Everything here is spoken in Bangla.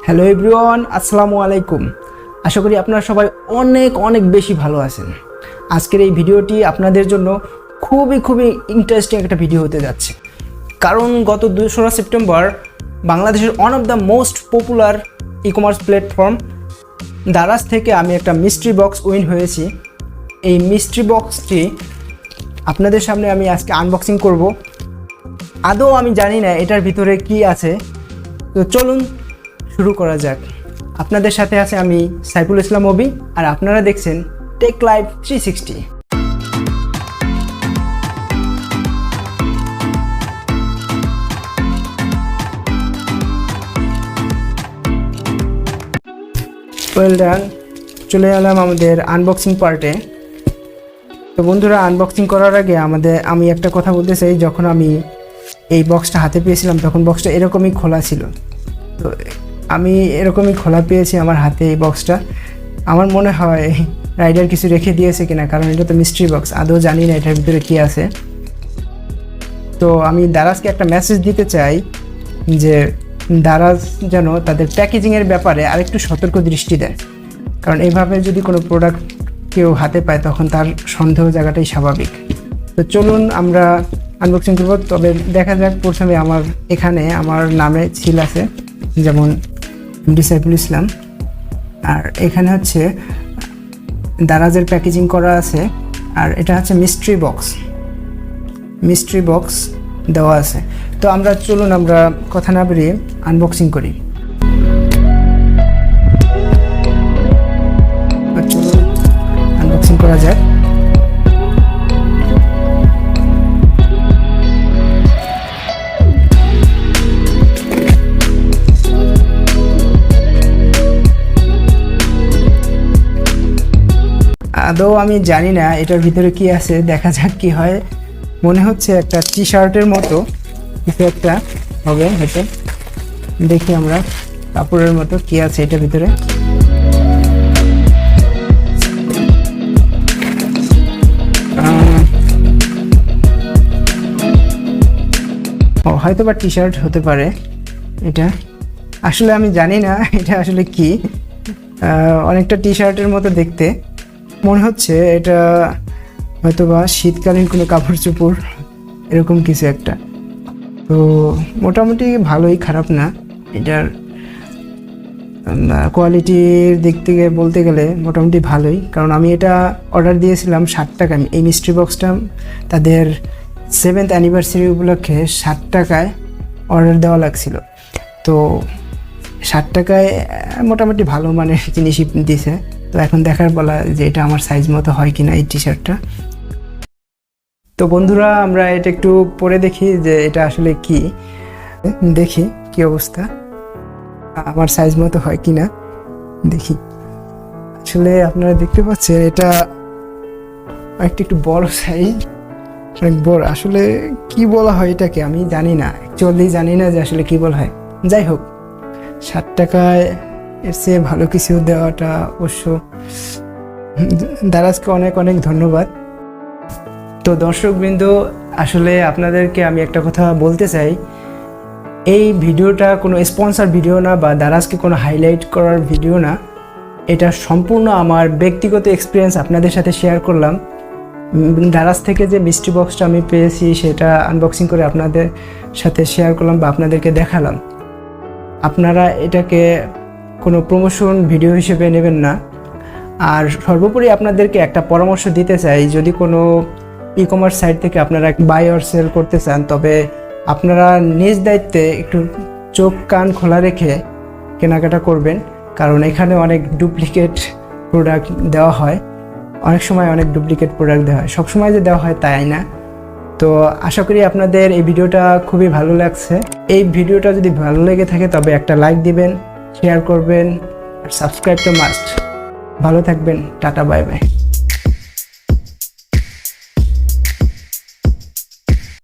হ্যালো এভরিওয়ান, আসসালামু আলাইকুম। আশা করি আপনারা সবাই অনেক বেশি ভালো আছেন। আজকের এই ভিডিওটি আপনাদের জন্য খুবই ইন্টারেস্টিং একটা ভিডিও হতে যাচ্ছে, কারণ গত 2রা সেপ্টেম্বর বাংলাদেশের one of the most popular e commerce platform Daraz থেকে আমি একটা মিস্ট্রি বক্স উইন হয়েছি। এই মিস্ট্রি বক্সটি আপনাদের সামনে আমি আজকে আনবক্সিং করব। আদৌ আমি জানি না এটার ভিতরে কি আছে, তো চলুন শুরু করা যাক। আপনাদের সাথে আছে আমি সাইফুল ইসলাম অবি, আর আপনারা দেখছেন টেক লাইভ 360। ওয়েল ডান, চলে এলাম আমাদের আনবক্সিং পার্টে। তো বন্ধুরা, আনবক্সিং করার আগে আমি একটা কথা বলতে চাই। যখন আমি এই বক্সটা হাতে পেয়েছিলাম তখন বক্সটা এরকমই খোলা ছিল। তো আমি এরকমই খোলা পেয়েছি আমার হাতে এই বক্সটা। আমার মনে হয় রাইডার কিছু রেখে দিয়েছে কিনা, কারণ এটা তো মিস্ট্রি বক্স, আদৌ জানি না এটার ভিতরে কী আছে। তো আমি দারাজকে একটা মেসেজ দিতে চাই যে দারাজ যেন তাদের প্যাকেজিংয়ের ব্যাপারে আরেকটু সতর্ক দৃষ্টি দেয়, কারণ এইভাবে যদি কোনো প্রোডাক্ট কেউ হাতে পায় তখন তার সন্দেহ জায়গাটাই স্বাভাবিক। তো চলুন আমরা আনবক্সিং করব। তবে দেখা যাক, প্রথমে এখানে আমার নামে ছিল আছে, যেমন সাইফুল ইসলাম, আর এখানে হচ্ছে দারাজের প্যাকেজিং করা আছে, আর এটা হচ্ছে মিস্ট্রি বক্স দেওয়া আছে। তো চলুন আমরা কথা না বেরিয়ে আনবক্সিং করি। চলুন আনবক্সিং করা যাক। আদৌ আমি জানি না এটার ভিতরে কি আছে, দেখা যাক কি হয়। মনে হচ্ছে একটা টি শার্টের মতো কিছু একটা হবে হয়তো। দেখি আমরা কাপড়ের মতো কি আছে এটার ভিতরে। হয়তো বা টি শার্ট হতে পারে এটা, আসলে আমি জানি না এটা আসলে কি। অনেকটা টি শার্টের মতো দেখতে মনে হচ্ছে। এটা হয়তো বা শীতকালীন কোনো কাপড় চোপড় এরকম কিছু একটা। তো মোটামুটি ভালোই, খারাপ না। এটার কোয়ালিটির দিক থেকে বলতে গেলে মোটামুটি ভালোই, কারণ আমি এটা অর্ডার দিয়েছিলাম 60 টাকা। এই মিস্ট্রি বক্সটা তাদের 7th অ্যানিভার্সারি উপলক্ষে 60 টাকায় অর্ডার দেওয়া লাগছিল। তো 60 টাকায় মোটামুটি ভালো মানের জিনিসই দিছে। তো এখন দেখার বলা যে এটা আমার সাইজ মতো হয় কিনা এই টি শার্টটা। তো বন্ধুরা, আমরা এটা একটু পরে দেখি যে এটা আসলে কি, দেখি কি অবস্থা, আমার সাইজ মতো হয় কিনা দেখি। আসলে আপনারা দেখতে পাচ্ছেন এটা একটু বড় সাইজ, অনেক বড়। আসলে কি বলা হয় এটাকে আমি জানি না, অ্যাকচুয়ালি জানি না যে আসলে কি বলা হয়। যাই হোক, 60 টাকায় এর চেয়ে ভালো কিছু দেওয়াটা অবশ্য দারাজকে অনেক ধন্যবাদ। তো দর্শকবৃন্দ, আসলে আপনাদেরকে আমি একটা কথা বলতে চাই। এই ভিডিওটা কোনো স্পন্সর ভিডিও না, বা দারাজকে কোনো হাইলাইট করার ভিডিও না। এটা সম্পূর্ণ আমার ব্যক্তিগত এক্সপিরিয়েন্স আপনাদের সাথে শেয়ার করলাম। দারাজ থেকে যে মিস্ট্রি বক্সটা আমি পেয়েছি সেটা আনবক্সিং করে আপনাদের সাথে শেয়ার করলাম বা আপনাদেরকে দেখালাম। আপনারা এটাকে কোনো প্রমোশন ভিডিও হিসেবে নেবেন না। আর সর্বোপরি আপনাদেরকে একটা পরামর্শ দিতে চাই, যদি কোনো ই কমার্স সাইট থেকে আপনারা বাই অর সেল করতে চান, তবে আপনারা নিজ দায়িত্বে একটু চোখ কান খোলা রেখে কেনাকাটা করবেন, কারণ এখানে অনেক ডুপ্লিকেট প্রোডাক্ট দেওয়া হয়। অনেক সময় অনেক ডুপ্লিকেট প্রোডাক্ট দেওয়া হয়, সবসময় যে দেওয়া হয় তাই না। তো আশা করি আপনাদের এই ভিডিওটা খুবই ভালো লাগছে। এই ভিডিওটা যদি ভালো লেগে থাকে তবে একটা লাইক দিবেন, শেয়ার করবেন, আর সাবস্ক্রাইব তো মাস্ট। ভালো থাকবেন, টাটা, বাই বাই।